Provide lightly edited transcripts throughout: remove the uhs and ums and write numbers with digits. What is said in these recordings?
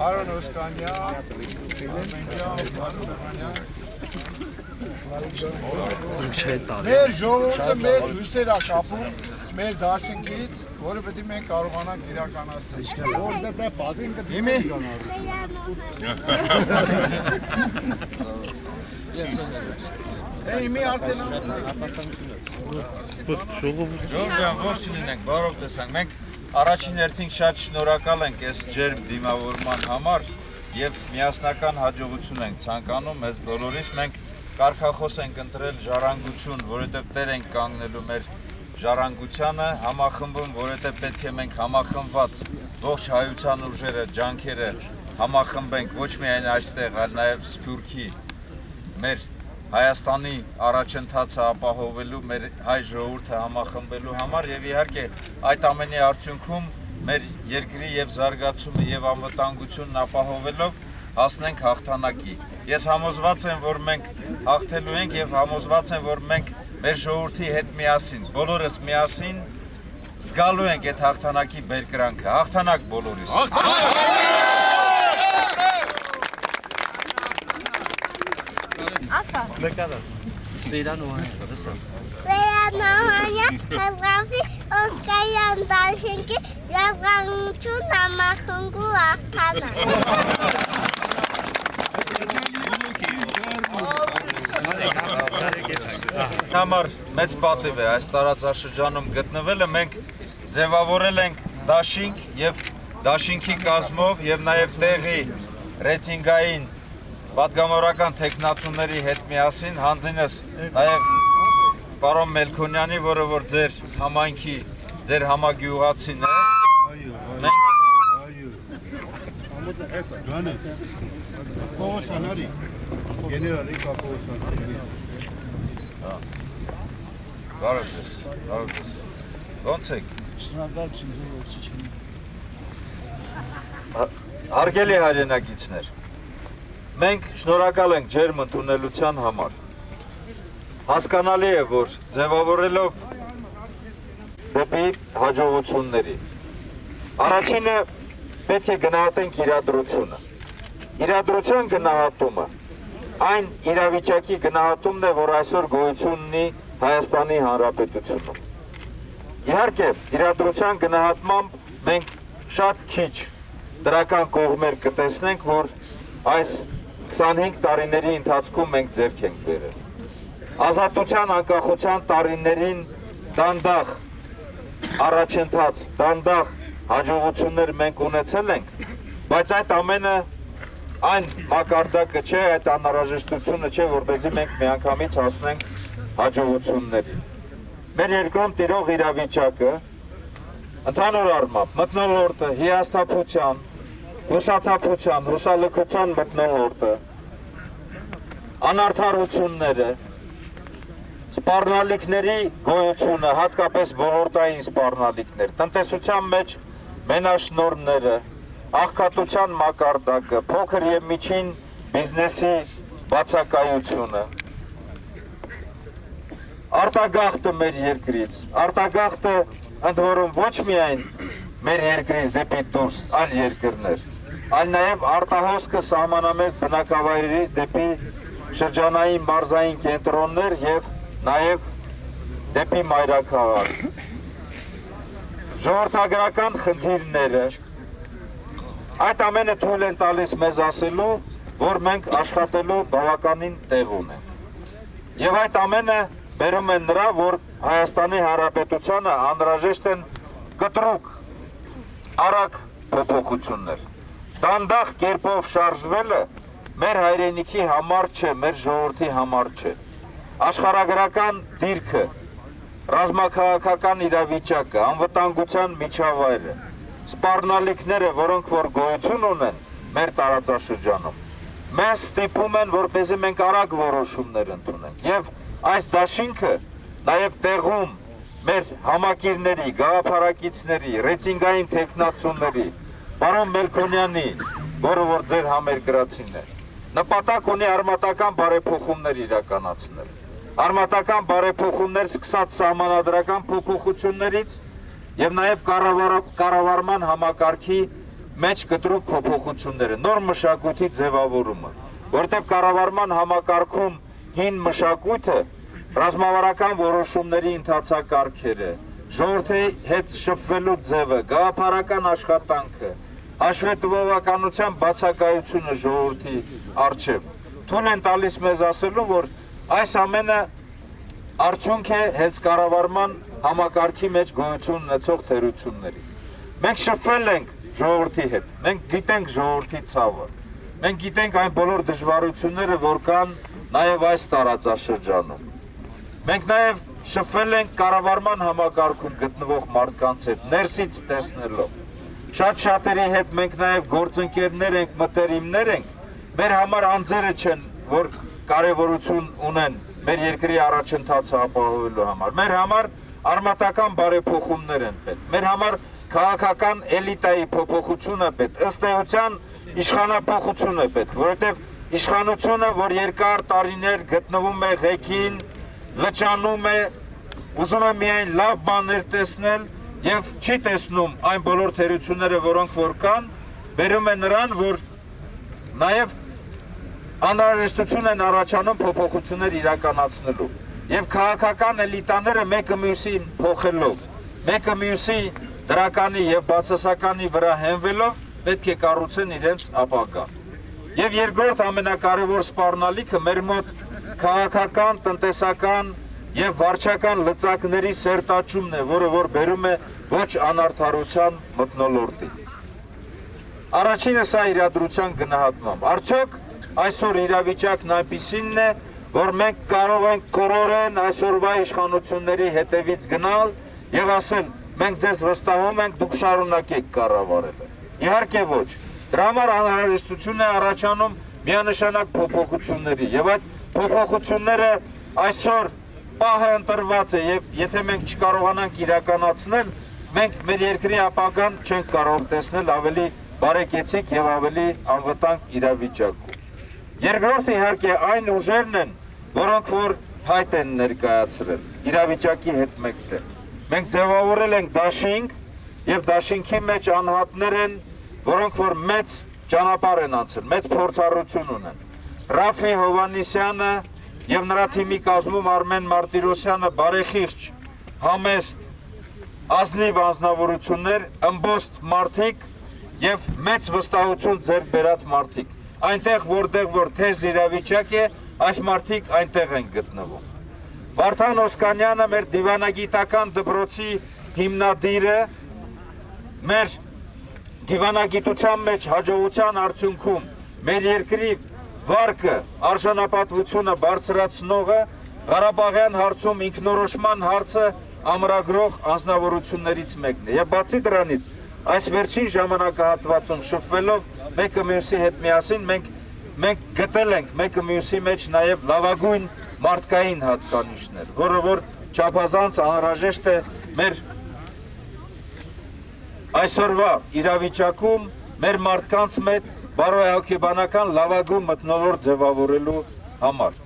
Արոն Օսկանյան, մեր ժողովուրդը մեր հույսերա կապում մեր դաշինքից, որը պետք է մենք կարողանանք իրականացնել։ Որտեղ է բազին կդիմի։ Իմի արդեն Ժողովուրդ ողջ լինենք, բարով տեսանք, մենք առաջին հերթին շատ շնորհակալ ենք այս ջերմ դիմավորման համար եւ միասնական հաջողություն ենք ցանկանում մեզ բոլորիս մենք կարգախոս ենք ընտրել ժառանգություն, որովհետեւ տեր ենք կանգնելու մեր ժառանգությանը, համախմբում, որովհետեւ պետք է մենք համախմբված ողջ հայության ուժերը, ջանքերը համախմբենք ոչ միայն այստեղ, այլ նաեւ Սփյուռքի մեր Հայաստանի առաջընթացը ապահովելու, մեր հայ ժողովուրդը համախմբելու համար եւ իհարկե այդ ամենի արդյունքում մեր երկրի եւ զարգացումը եւ անվտանգությունն ապահովելով հասնենք հաղթանակի։ Ես համոզված եմ, որ մենք հաղթելու ենք եւ համոզված եմ, որ մենք մեր ժողովրդի հետ միասին, բոլորս միասին զգալու ենք այդ հաղթանակի բերկրանքը։ Հաղթանակ բոլորիս։ Asa. Նկարած։ Սեյրան Օհանյանը, լսա։ Սեյրան Օհանյան, Հազրամի Օսկարյան դաշինքի ժառանգություն համախմբու աղթանը։ Համար մեծ պատիվ է այս տարածաշրջանում գտնվելը, մենք ձևավորել ենք դաշինք եւ դաշինքի կազմով եւ նաեւ տեղի ռեյտինգային պատգամավորական տեխնատուների հետ միասին հանձինս նաև պարոն Մելքոնյանի, որը որ ձեր համայնքի, ձեր համագյուղացին է։ Բարև ձեզ, բարև ձեզ։ Ոնց եք։ Հարգելի հայրենակիցներ, մենք շնորհակալ ենք ջերմ ընդունելության համար։ Հասկանալի է, որ ձևավորելով դեպի հաջողությունների։ Առաջինը պետք է գնահատենք իրադրությունը։ Իրադրության գնահատումը այն իրավիճակի գնահատումն է, որ այսօր գոյություն ունի Հայաստանի Հանրապետությունում։ Իհարկե, իրադրության գնահատմամբ մենք շատ քիչ դրական կողմեր կտեսնենք, որ այս 25 տարիների ընթացքում մենք ձեռք ենք բերել։ Ազատության անկախության տարիներին դանդաղ առաջընթաց, դանդաղ հաջողություններ մենք ունեցել ենք, բայց այդ ամենը այն մակարդակը չէ, այդ անհրաժեշտությունը չէ, որպեսզի մենք միանգամից հասնենք հաջողությունների։ Մեր երկրում տիրող իրավիճակը ընդհանուր առմամբ մթնոլորտը, հիասթափության, հուսաթափության, հուսալքության մթնոլորտը, անարդարությունները, սպառնալիքների գոյությունը, հատկապես ոլորտային սպառնալիքներ, տնտեսության մեջ մենաշնորհները, աղքատության մակարդակը, փոքր եւ միջին բիզնեսի բացակայությունը, արտագաղթը մեր երկրից, արտագաղթը ընդ որում ոչ միայն մեր երկրից դեպի դուրս այլ երկրներ, այլ նաև արտահոսքը սահմանամերձ բնակավայրերից դեպի շրջանային մարզային կենտրոններ եւ նաև դեպի մայրաքաղաք, ժողովրդագրական խնդիրները, այդ ամենը թույլ են տալիս մեզ ասելու, որ մենք աշխատելու բավականին տեղ ունենք։ Եվ այդ ամենը բերում են նրա, որ Հայաստանի Հանրապետությանը անհրաժեշտ են կտրուկ, արագ փոփոխություններ։ Դանդաղ կերպով շարժվելը մեր հայրենիքի համար չէ, մեր ժողովրդի համար չէ։ Աշխարհագրական դիրքը, ռազմաքաղաքական իրավիճակը, անվտանգության միջավայրը, սպառնալիքները, որոնք որ գոյություն ունեն մեր տարածաշրջանում, մեզ ստիպում են, որպեսզի մենք արագ որոշումներ ընդունենք։ Եվ այս դաշինքը նաև տեղում մեր համակիրների, գաղափարակիցների, ռեյտինգային թեկնածուների, պարոն Մելքոնյանի, որը որ ձեր համերկրացին է, նպատակ ունի արմատական բարեփոխումներ իրականացնել։ Արմատական բարեփոխումներ սկսած սահմանադրական փոփոխություններից եւ նաեւ կառավարման համակարգի մեջ կտրուկ փոփոխությունները, նոր մշակույթի ձևավորումը, որտեղ կառավարման համակարգում հին մշակույթը, ռազմավարական որոշումների ընթացակարգերը, ժողովրդի հետ շփվելու ձևը, գաղափարական աշխատանքը, հաշվետվողականության բացակայությունը ժողովրդի առջև թույլ են տալիս մեզ ասելու, որ այս ամենը արդյունք է հենց կառավարման համակարգի մեջ գոյություն ունեցող թերությունների։ Մենք շփվել ենք ժողովրդի հետ, մենք գիտենք ժողովրդի ցավը, մենք գիտենք այն բոլոր դժվարությունները, որ կան նաև այս տարածաշրջանում։ Մենք նաև շփվել ենք կառավարման համակարգում գտնվող մարդկանց հետ, ներսից տեսնելով։ Շատ-շատերի հետ մենք նաև գործընկերներ ենք, մտերիմներ ենք, մեր համար անձերը չեն, որ կարևորություն ունեն մեր երկրի առաջընթացը ապահովելու համար։ Մեր համար արմատական բարեփոխումներ են պետք։ Մեր համար քաղաքական էլիտայի փոփոխությունը պետք, ըստ էության իշխանափոխություն է պետք, որովհետև իշխանությունը, որ երկար տարիներ գտնվում է ղեկին, լճանում է, ուզում է միայն լավ բաներ տեսնել եւ չի տեսնում այն բոլոր թերությունները, որոնք որ կան, բերում է նրան, որ նաեւ անհրաժեշտություն են առաջանում փոփոխություններ իրականացնելու եւ քաղաքական էլիտաները մեկը մյուսին փոխելով, մեկը մյուսի դրականի եւ բացասականի վրա հենվելով պետք է կառուցեն իրենց ապագան։ Եվ երկրորդ ամենակարևոր սպառնալիքը մեր մոտ քաղաքական, տնտեսական եւ վարչական լծակների սերտաճումն է, որը որ բերում է ոչ անարդարության մթնոլորտի։ Առաջինը սա իրադրության գնահատմամբ։ Արդյոք այսօր իրավիճակն այնպիսինն է, որ մենք կարող ենք կորորեն այսօրվա իշխանությունների հետևից գնալ եւ ասել, մենք ձեզ վստահում ենք, դուք շարունակեք կառավարելը։ Իհարկե ոչ։ Դրա համար անհրաժեշտություն է առաջանում միանշանակ փոփոխությունների եւ այդ փոփոխությունները այսօր պահը ընտրված է եւ եթե մենք չկարողանանք իրականացնել, մենք մեր երկրի ապագան չենք կարող տեսնել ավելի բարեկեցիկ եւ ավելի անվտանգ իրավիճակում։ Երկրորդը իհարկե այն ուժերն են, որոնք որ հայտ են ներկայացրել իրավիճակի հետ մեկտեղ։ Մենք ձևավորել ենք դաշինք եւ դաշինքի մեջ անհատներ են, որոնք որ մեծ ճանապարհ են անցել, մեծ փորձառություն ունեն։ Ռաֆի Հովանիսյանը եւ նրա թիմի կազմում Արմեն Մարտիրոսյանը բարեխիղճ, համեստ, ազնիվ անձնավորություններ, ըմբոստ մարդիկ եւ մեծ վստահություն ձեռք բերած մարդիկ։ Այնտեղ որտեղ որ թեժ իրավիճակ է, այս մարդիկ այնտեղ են գտնվում։ Վարդան Օսկանյանը մեր դիվանագիտական դպրոցի հիմնադիրը մեր դիվանագիտության մեջ հաջողության արդյունքում մեր երկրի վարկը, արժանապատվությունը բարձրացնողը, Ղարաբաղյան հարցում ինքնորոշման հարցը ամրագրող անձնավորություններից մեկն է։ Եվ բացի դրանից, այս վերջին ժամանակահատվածում շփվելով մեկը մյուսի հետ միասին մենք գտել ենք մեկը մյուսի մեջ նաև լավագույն մարդկային հատկանիշներ, որը որ չափազանց անհրաժեշտ է մեր այսօրվա իրավիճակում մեր մարդկանց մեջ բարոյահոգեբանական լավագույն մթնոլորտ ձևավորելու համար։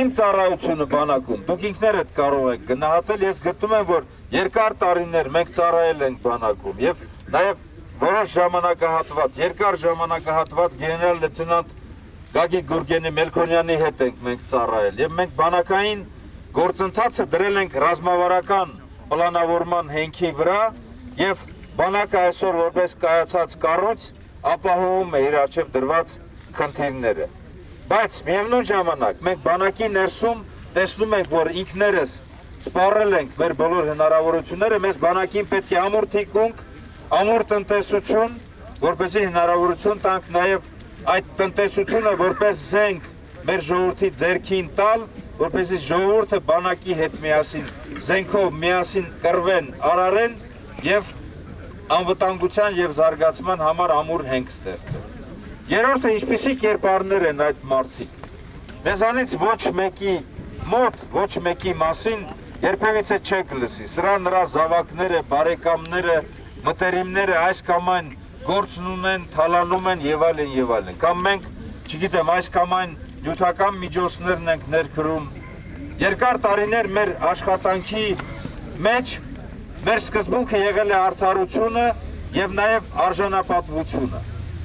Իմ ծառայությունը բանակում դուք ինքներդ կարող եք գնահատել, ես գտնում եմ, որ երկար տարիներ մենք ծառայել ենք բանակում եւ նաեւ որոշ ժամանակահատված, երկար ժամանակահատված գեներալ լեյտենանտ Գագիկ Գուրգենի Մելքոնյանի հետ ենք մենք ծառայել եւ մենք բանակային գործընթացը դրել ենք ռազմավարական պլանավորման հենքի վրա եւ բանակը այսօր որպես կայացած կառույց ապահովում է իր առջև դրված խնդիրները։ Բայց միևնույն ժամանակ մենք բանակի ներսում տեսնում ենք, որ ինքներս սպառել ենք մեր բոլոր հնարավորությունները, մեզ բանակին պետք է ամուր թիկունք, ամուր տնտեսություն, որպեսզի հնարավորություն տանք նաև այդ տնտեսությունը որպես զենք մեր ժողովրդի ձեռքին տալ, որպեսզի ժողովուրդը բանակի հետ միասին զենքով միասին կռվեն, արարեն եւ անվտանգության եւ զարգացման համար ամուր հենք ստեղծել։ Երրորդը ինչպիսի կերպարներ են այդ մարդիկ։ Մեզանից ոչ մեկի մոտ, ոչ մեկի մասին երբևիցե չեք լսի։ Սրա նրա զավակները, բարեկամները, մտերիմները այս կամ այն գործն ունեն, թալանում են եւ այլն եւ այլն։ Կամ մենք, չգիտեմ, այս կամ այն նյութական միջոցներն ենք ներկրում։ Երկար տարիներ մեր աշխատանքի մեջ մեր սկզբունքը եղել է արդարությունը եւ նաեւ արժանապատվությունը։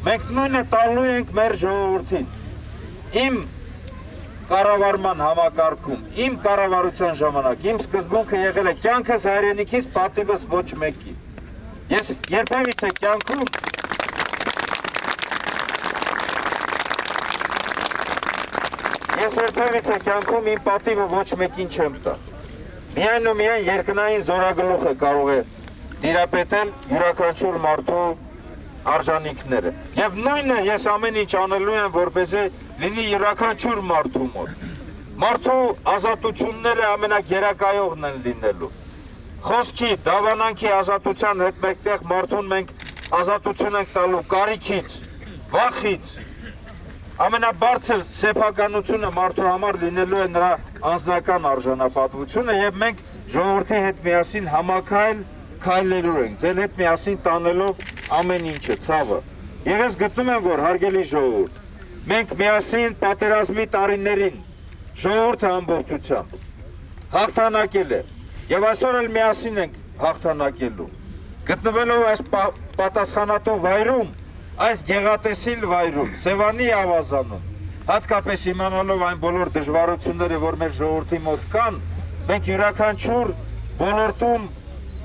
Մենք նույնը տալու ենք մեր ժողովրդին։ Իմ կառավարման համակարգում, իմ կառավարության ժամանակ, իմ սկզբունքը եղել է կյանքս հայրենիքից, պատիվս ոչ մեկի։ Ես երբևիցե կյանքում իմ պատիվը ոչ մեկին չեմ տա։ Միայն ու միայն երկնային զորագլուխը կարող է տիրապետել յուրաքանչյուր մարդու արժանինքները։ Եվ նույնը ես ամեն ինչ անելու եմ, որպեսզի լինի յուրաքանչյուր մարդու մոտ։ Մարդու ազատությունները ամենագերակայողն են լինելու։ Խոսքի, դավանանքի ազատության հետ մեկտեղ մարդուն մենք ազատություն ենք տալու կարիքից, վախից։ Ամենաբարձր սեփականությունը մարդու համար լինելու է նրա անձնական արժանապատվությունը եւ մենք ժողովրդի հետ միասին համակայել քայլելու ենք, ձեր հետ միասին տանելով ամեն ինչը, ցավը։ Եվ ես գտնում եմ, որ հարգելի ժողովուրդ, մենք միասին պատերազմի տարիներին ժողովուրդը ամբողջությամբ հաղթանակել է եւ այսօր էլ միասին ենք հաղթանակելու։ Գտնվելով այս պատասխանատու վայրում, այս գեղատեսիլ վայրում, Սևանի ավազանում, հատկապես իմանալով այն բոլոր դժվարությունները, որ մեր ժողովրդի մոտ կան, մենք յուրաքանչյուր ոլորտում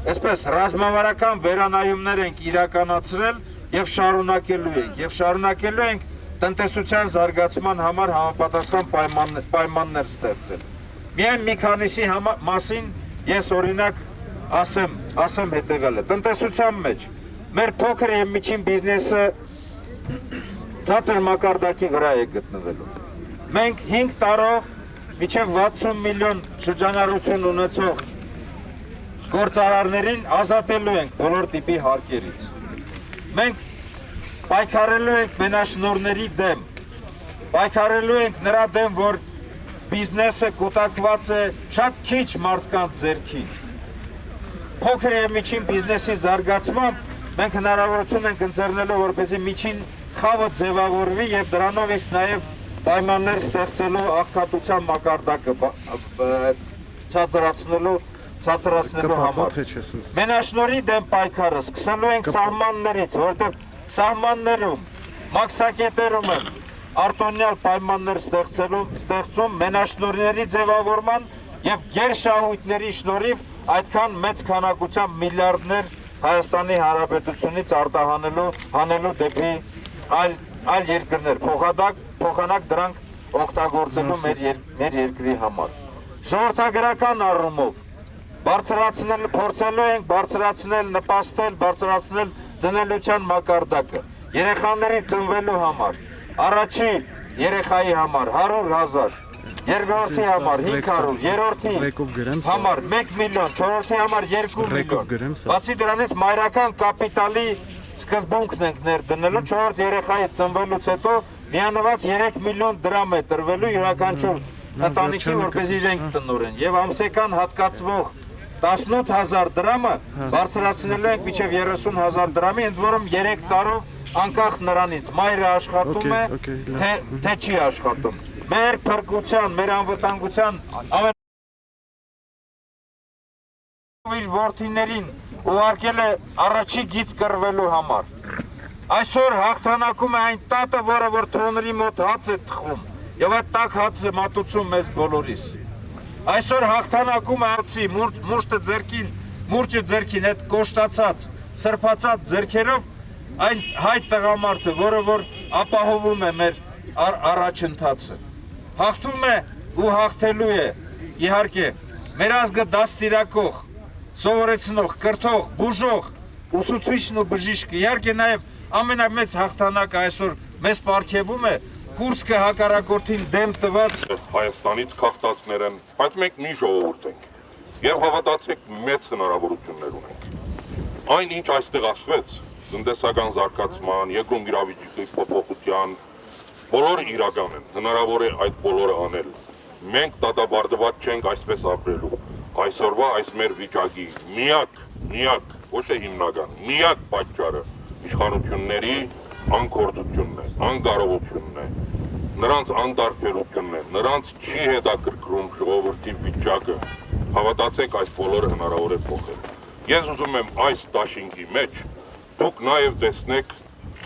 այսպես ռազմավարական վերանայումներ ենք իրականացրել եւ շարունակելու ենք տնտեսության զարգացման համար համապատասխան պայմաններ ստեղծել։ Միայն մի քանիսի մասին ես օրինակ ասեմ հետեւյալը։ Տնտեսության մեջ մեր փոքր եւ միջին բիզնեսը ցածր մակարդակի վրա է գտնվելու։ Մենք 5 տարով մինչև 60 միլիոն շրջանառություն ունեցող գործարարներին ազատելու ենք բոլոր տիպի հարկերից։ Մենք պայքարելու ենք մենաշնորհների դեմ, պայքարելու ենք նրա դեմ, որ բիզնեսը կուտակված է շատ քիչ մարդկանց ձեռքին։ Փոքր եւ միջին բիզնեսի զարգացմամբ մենք հնարավորություն ենք ընձեռնելու, որպեսզի միջին խավը ձևավորվի եւ դրանով իսկ նաեւ պայմաններ ստեղծելու աղքատության մակարդակը ցածրացնելու համար։ Մենաշնորհի դեմ պայքարը սկսելու ենք սահմաններից, որովհետեւ սահմաններում, մաքսակետերում են արտոնյալ պայմաններ ստեղծում մենաշնորհների ձևավորման եւ գերշահույթների շնորհիվ այդքան մեծ քանակությամբ միլիարդներ Հայաստանի Հանրապետությունից արտահանելու դեպի այլ երկրներ, փոխանակ դրանք օգտագործելու մեր երկրի համար։ Ժողովրդագրական առումով փորձելու ենք բարձրացնել, նպաստել, բարձրացնել ծնելիության մակարդակը։ Երեխաների ծնվելու համար, առաջի երեխայի համար 100,000, երկրորդի համար 500, երրորդի համար 1 միլիոն, չորրորդի համար 2 միլիոն։ Բացի դրանից մայրական կապիտալի սկզբունքն ենք ներդնելու, չորրորդ երեխայի ծնվելուց հետո միանվագ 3 միլիոն դրամ է տրվելու յուրաքանչյուր ընտանիքի, որպեսզի իրենք տնօրեն, եւ ամսական հատկացվող 18,000 դրամը բարձրացնելու ենք մինչև 30,000 դրամի, ընդ որում 3 տարով անկախ նրանից մայրը աշխատում է, թե չի աշխատում։ Մեր փրկության, մեր անվտանգության իր որդիներին ուղարկել է առաջի գիծ կռվելու համար։ Այսօր հաղթանակում է այն տատը, որը որ թոնրի մոտ հաց է թխում, եւ այդ տաք հացը մատուցում մեզ բոլորիս։ Այսօր հաղթանակում ացի մուրճը ձերքին այդ կոշտացած, սրբացած ձերքերով այն հայտ տղամարդը, որը որ ապահովում է մեր առաջընթացը։ Հաղթում է ու հաղթելու է, իհարկե, մեր ազգը դաստիարակող, սովորեցնող, կրթող, բուժող, ուսուցիչն ու բժիշկը, իհարկե նաև ամենամեծ հաղթանակը այսօր մեզ պարգևում է կուրծքը հակառակորդին դեմ տված Հայաստանից քաղտածներ են, բայց մենք մի ժողովուրդ ենք եւ հավատացեք մեծ հնարավորություններ ունենք։ Այն ինչ այստեղ ասվեց, տնտեսական զարգացման, երկրում իրավիճակի փոփոխության, բոլորը իրական են, հնարավոր է այդ բոլորը անել։ Մենք դատաբարդված չենք այսպես ապրելու։ Այսօրվա այս մեր վիճակի միակ, ոչ թե հիմնական, միակ պատճառը իշխանությունների անկորձությունն է, անկարողությունն է, նրանց անդարբերությունն է, նրանց չի հետաքրքրում ժողովրդի վիճակը, հավատացեք այս բոլորը հնարավոր է փոխել։ Ես ուզում եմ այս դաշինքի մեջ դուք նաև տեսնեք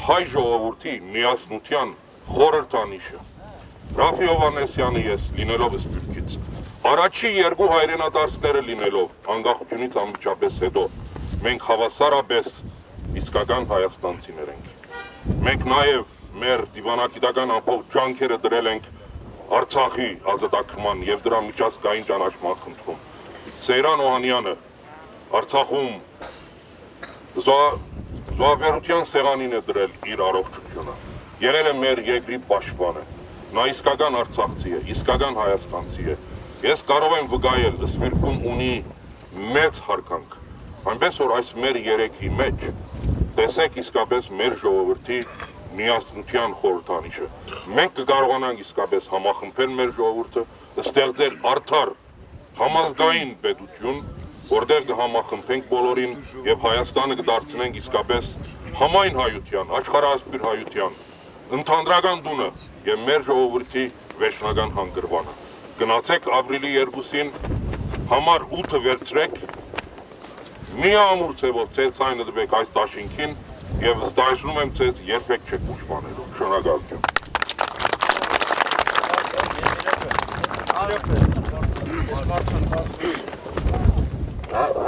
հայ ժողովրդի միասնության խորհրդանիշը։ Ռաֆի Հովհաննեսյանը ես լինելով Սփյուռքից, առաջի երկու հայրենադարձները լինելով անկախությունից անմիջապես հետո, մենք հավասարապես իսկական հայաստանցիներ ենք։ Մենք նաև մեր դիվանագիտական ամբողջ ջանքերը դրել ենք Արցախի ազատագրման եւ դրա միջազգային ճանաչման խնդրում։ Սեյրան Օհանյանը Արցախում զոհաբերության սեղանին է դրել իր առողջությունը։ Եղել է մեր երկրի պաշտպանը։ Նա իսկական արցախցի է, իսկական հայաստանցի է։ Ես կարող եմ վկայել, Սփյուռքում ունի մեծ հարկանք։ Այնպես որ այս մեր երեքի մեջ տեսեք իսկապես մեր ժողովրդի միասնության խորհրդանիշը։ Մենք կկարողանանք իսկապես համախմբել մեր ժողովուրդը, ստեղծել արդար համազգային պետություն, որտեղ կհամախմբենք բոլորին եւ Հայաստանը կդարձնենք իսկապես համայն հայության, աշխարհասփյուր հայության ընդհանրական տունը եւ մեր ժողովրդի վերջնական հանգրվանը։ Գնացեք ապրիլի 2-ին համար 8-ը վերցրեք, մի ամուր ցեվով ցեզ ցայնը դվեք այս դաշինքին եւ վստահեցնում եմ ցեզ երբեք չեք ուշմանելու։ Շնորհակալություն։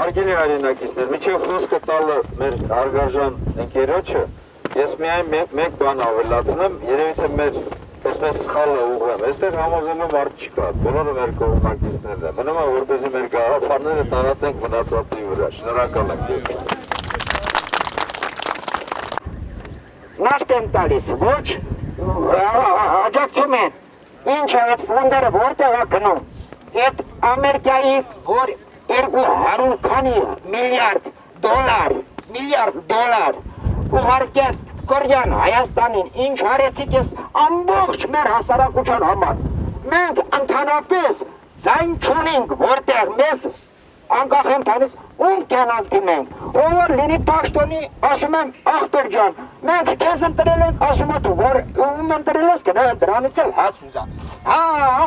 Հարգելի հայրենակիցներ, միջև խոսքը տալը մեր հարգարժան ընկերոջը, ես միայն մեկ բան ավելացնեմ, երևի թե մեր այսպես սխալը ուղղեմ, այստեղ համոզելու մարդ չկա, բոլորը մեր կողմնակիցներն են, մնում է որպեսզի մեր գաղափարները տարածենք մնացածի վրա, շնորհակալ եմ ձեզ։ Նաշտ եմ տալիս, ոչ, աջակցում են, ինչ է այդ ֆոնդերը որտեղ է գնում, այդ Ամերիկայից, որ 200 քանի միլիարդ դոլար ուղարկեց Կորյան Հայաստանին, ինչ արեցիք ես ամբողջ մեր հասարակության համար, մենք ընդհանրապես ձայն չունենք, որտեղ մեզ անկախ եմ տանից ում կյանանք դիմենք, ով լինի պաշտոնի, ասում եմ աղբեր ջան, մենք քեզ ընտրել ենք, ասում եմ դու, որ ում ընտրել ես կնա դրանից էլ հաց ուզա,